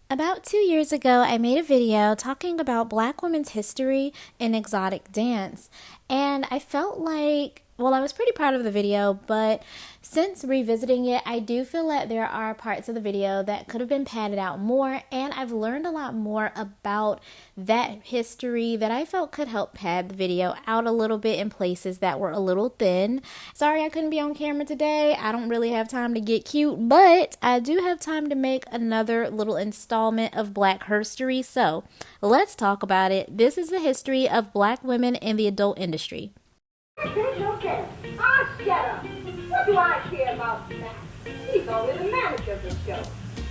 About 2 years ago, I made a video talking about Black women's history in exotic dance, and I felt like, well, I was pretty proud of the video, but since revisiting it, I do feel that there are parts of the video that could have been padded out more, and I've learned a lot more about that history that I felt could help pad the video out a little bit in places that were a little thin. Sorry I couldn't be on camera today. I don't really have time to get cute, but I do have time to make another little installment of Black Herstory, so let's talk about it. This is the history of Black women in the adult industry. Okay. Ah, shut up. What do I care about that? He's only the manager of the show.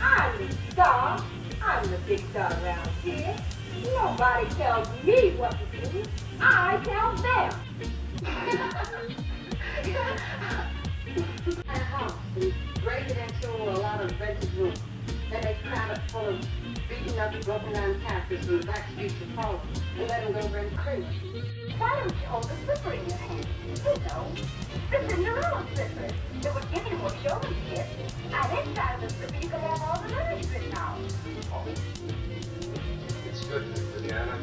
I'm the star. I'm the big star around here. Nobody tells me what to do. I tell them. A house is residential with a lot of rented rooms. And they cram it full of beaten up, broken down characters from the back streets of Paul and let them go rent crazy. Why don't you hold the slipper in your hand? You know, the Cinderella slipper. It would give you more showmanship. And inside of the slipper, you could have all the letters written out. Oh. It's good, Indiana.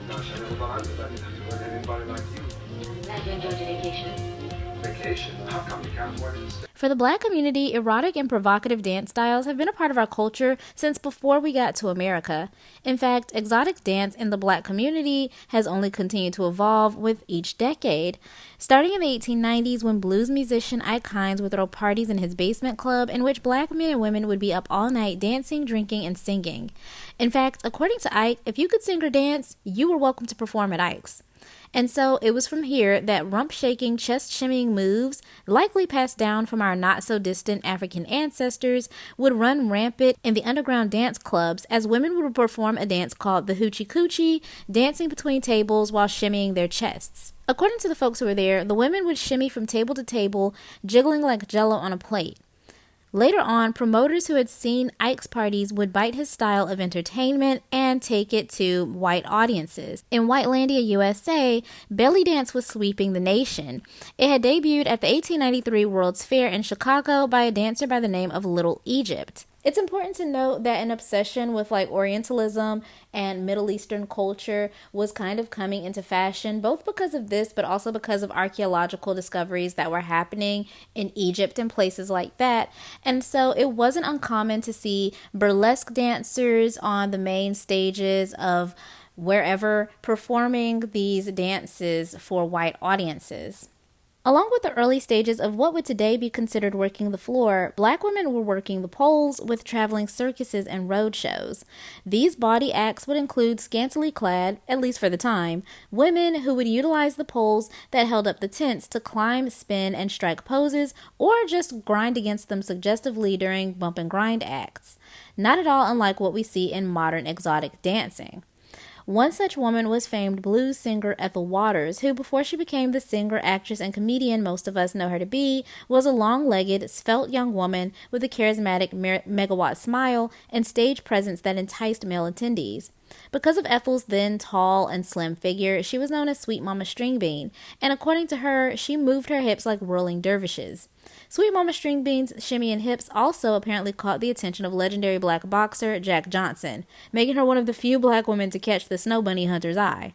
Gosh, I never thought I'd be lucky enough to run anybody like you. Glad you enjoyed your vacation. Vacation? How come you can't afford to stay? For the Black community, erotic and provocative dance styles have been a part of our culture since before we got to America. In fact, exotic dance in the Black community has only continued to evolve with each decade. Starting in the 1890s, when blues musician Ike H would throw parties in his basement club in which Black men and women would be up all night dancing, drinking, and singing. In fact, according to Ike, if you could sing or dance, you were welcome to perform at Ike's. And so it was from here that rump-shaking, chest-shimmying moves, likely passed down from our not-so-distant African ancestors, would run rampant in the underground dance clubs as women would perform a dance called the hoochie coochie, dancing between tables while shimmying their chests. According to the folks who were there, the women would shimmy from table to table, jiggling like jello on a plate. Later on, promoters who had seen Ike's parties would bite his style of entertainment and take it to white audiences. In Whitelandia, USA, belly dance was sweeping the nation. It had debuted at the 1893 World's Fair in Chicago by a dancer by the name of Little Egypt. It's important to note that an obsession with Orientalism and Middle Eastern culture was kind of coming into fashion, both because of this, but also because of archaeological discoveries that were happening in Egypt and places like that. And so it wasn't uncommon to see burlesque dancers on the main stages of wherever performing these dances for white audiences. Along with the early stages of what would today be considered working the floor, Black women were working the poles with traveling circuses and road shows. These body acts would include scantily clad, at least for the time, women who would utilize the poles that held up the tents to climb, spin, and strike poses, or just grind against them suggestively during bump and grind acts. Not at all unlike what we see in modern exotic dancing. One such woman was famed blues singer Ethel Waters, who, before she became the singer, actress, and comedian most of us know her to be, was a long-legged, svelte young woman with a charismatic megawatt smile and stage presence that enticed male attendees. Because of Ethel's then tall and slim figure, she was known as Sweet Mama Stringbean, and according to her, she moved her hips like whirling dervishes. Sweet Mama Stringbean's shimmy and hips also apparently caught the attention of legendary Black boxer Jack Johnson, making her one of the few Black women to catch the snow bunny hunter's eye.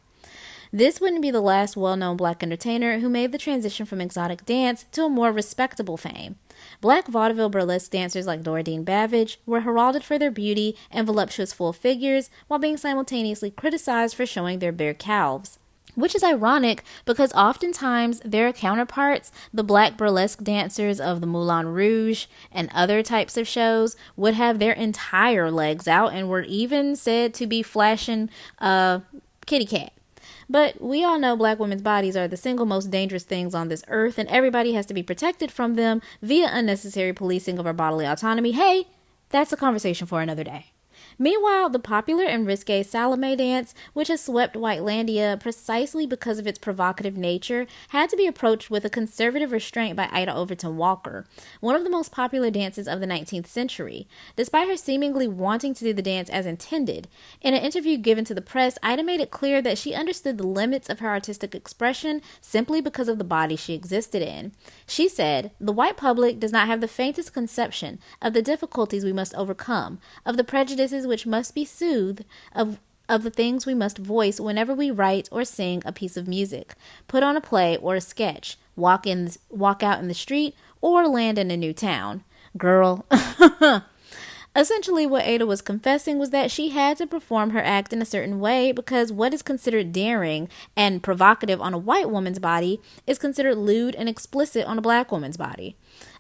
This wouldn't be the last well-known Black entertainer who made the transition from exotic dance to a more respectable fame. Black vaudeville burlesque dancers like Dora Dean Babbage were heralded for their beauty and voluptuous full figures while being simultaneously criticized for showing their bare calves. Which is ironic because oftentimes their counterparts, the Black burlesque dancers of the Moulin Rouge and other types of shows, would have their entire legs out and were even said to be flashing a kitty cat. But we all know Black women's bodies are the single most dangerous things on this earth, and everybody has to be protected from them via unnecessary policing of our bodily autonomy. Hey, that's a conversation for another day. Meanwhile, the popular and risque Salome dance, which has swept Whitelandia precisely because of its provocative nature, had to be approached with a conservative restraint by Overton Walker, one of the most popular dances of the 19th century. Despite her seemingly wanting to do the dance as intended, in an interview given to the press, Ida made it clear that she understood the limits of her artistic expression simply because of the body she existed in. She said, "The white public does not have the faintest conception of the difficulties we must overcome, of the prejudices voices which must be soothed, of the things we must voice whenever we write or sing a piece of music, put on a play or a sketch, walk out in the street, or land in a new town. Girl. Essentially, what Ada was confessing was that she had to perform her act in a certain way because what is considered daring and provocative on a white woman's body is considered lewd and explicit on a black woman's body.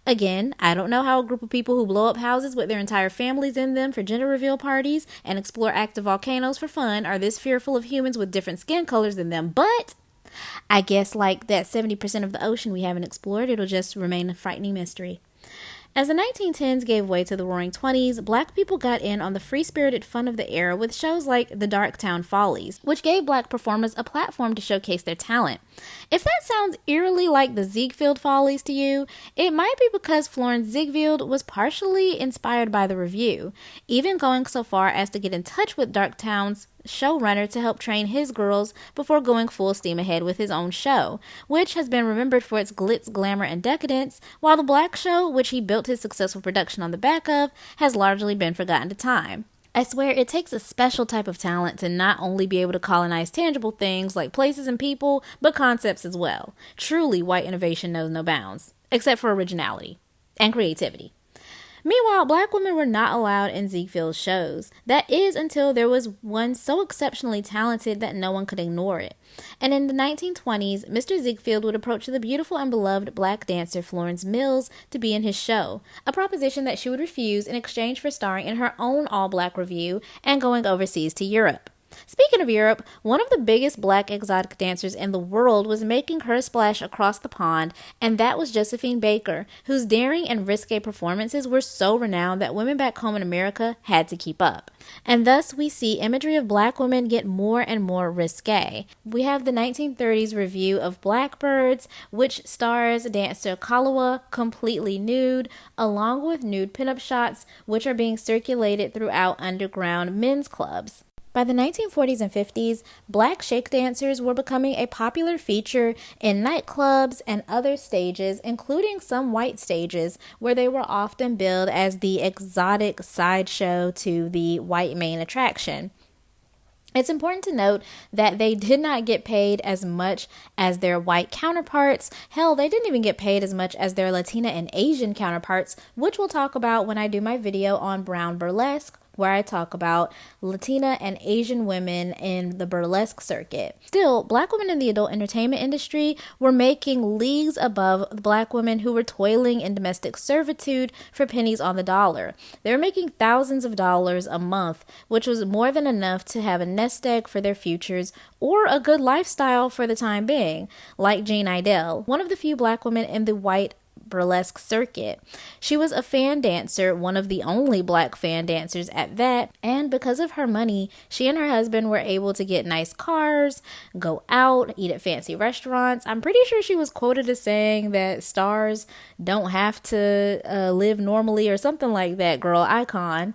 Again, I don't know how a group of people who blow up houses with their entire families in them for gender reveal parties and explore active volcanoes for fun are this fearful of humans with different skin colors than them, but I guess like that 70% of the ocean we haven't explored, it'll just remain a frightening mystery. As the 1910s gave way to the Roaring Twenties, black people got in on the free-spirited fun of the era with shows like The Darktown Follies, which gave black performers a platform to showcase their talent. If that sounds eerily like the Zigfield Follies to you, it might be because Florence Zigfield was partially inspired by the revue, even going so far as to get in touch with Darktown's showrunner to help train his girls before going full steam ahead with his own show, which has been remembered for its glitz, glamour, and decadence, while the Black Show, which he built his successful production on the back of, has largely been forgotten to time. I swear it takes a special type of talent to not only be able to colonize tangible things like places and people, but concepts as well. Truly, white innovation knows no bounds, except for originality and creativity. Meanwhile, black women were not allowed in Zigfield's shows. That is until there was one so exceptionally talented that no one could ignore it. And in the 1920s, Mr. Zigfield would approach the beautiful and beloved black dancer Florence Mills to be in his show, a proposition that she would refuse in exchange for starring in her own all-black revue and going overseas to Europe. Speaking of Europe, one of the biggest black exotic dancers in the world was making her splash across the pond, and that was Josephine Baker, whose daring and risque performances were so renowned that women back home in America had to keep up. And thus we see imagery of black women get more and more risque. We have the 1930s review of Blackbirds, which stars dancer Kalawa completely nude, along with nude pinup shots, which are being circulated throughout underground men's clubs. By the 1940s and 50s, black shake dancers were becoming a popular feature in nightclubs and other stages, including some white stages, where they were often billed as the exotic sideshow to the white main attraction. It's important to note that they did not get paid as much as their white counterparts. Hell, they didn't even get paid as much as their Latina and Asian counterparts, which we'll talk about when I do my video on brown burlesque, where I talk about Latina and Asian women in the burlesque circuit. Still, black women in the adult entertainment industry were making leagues above black women who were toiling in domestic servitude for pennies on the dollar. They were making thousands of dollars a month, which was more than enough to have a nest egg for their futures or a good lifestyle for the time being, like Jee Idell, one of the few black women in the white burlesque circuit. She was a fan dancer, one of the only black fan dancers at that, and because of her money, she and her husband were able to get nice cars, go out, eat at fancy restaurants. I'm pretty sure she was quoted as saying that stars don't have to live normally or something like that, girl icon.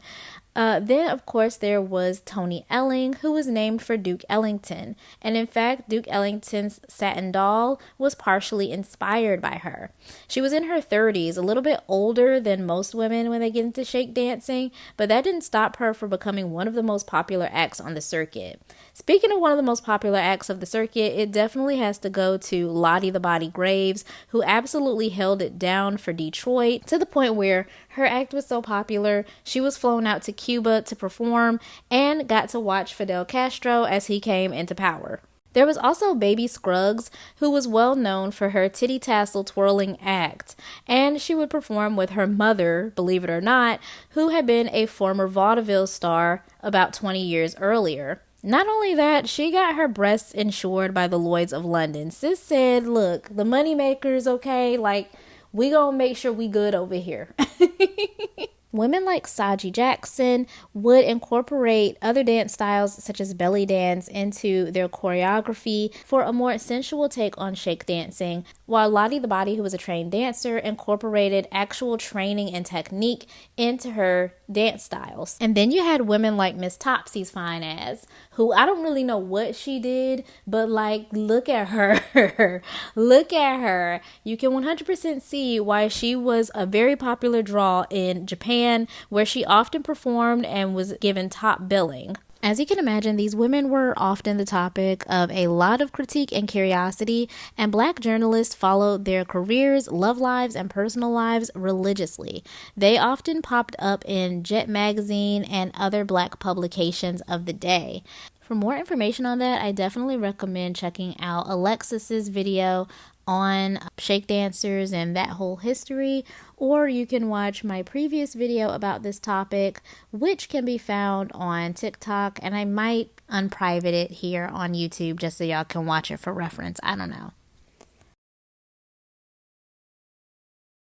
Then, of course, there was Toni Elling, who was named for Duke Ellington. And in fact, Duke Ellington's satin doll was partially inspired by her. She was in her 30s, a little bit older than most women when they get into shake dancing, but that didn't stop her from becoming one of the most popular acts on the circuit. Speaking of one of the most popular acts of the circuit, it definitely has to go to Lottie the Body Graves, who absolutely held it down for Detroit to the point where her act was so popular, she was flown out to Cuba to perform and got to watch Fidel Castro as he came into power. There was also Baby Scruggs, who was well known for her titty tassel twirling act, and she would perform with her mother, believe it or not, who had been a former vaudeville star about 20 years earlier. Not only that, she got her breasts insured by the Lloyds of London. Sis said, look, the money makers, okay, like, we gonna make sure we good over here. Women like Saji Jackson would incorporate other dance styles such as belly dance into their choreography for a more sensual take on shake dancing, while Lottie the Body, who was a trained dancer, incorporated actual training and technique into her dance styles. And then you had women like Miss Topsy's fine ass, who I don't really know what she did, but like, look at her. Look at her. You can 100% see why she was a very popular draw in Japan, where she often performed and was given top billing. As you can imagine, these women were often the topic of a lot of critique and curiosity, and Black journalists followed their careers, love lives, and personal lives religiously. They often popped up in Jet magazine and other Black publications of the day. For more information on that, I definitely recommend checking out Alexis's video on shake dancers and that whole history, or you can watch my previous video about this topic, which can be found on TikTok, and I might unprivate it here on YouTube just so y'all can watch it for reference. I don't know.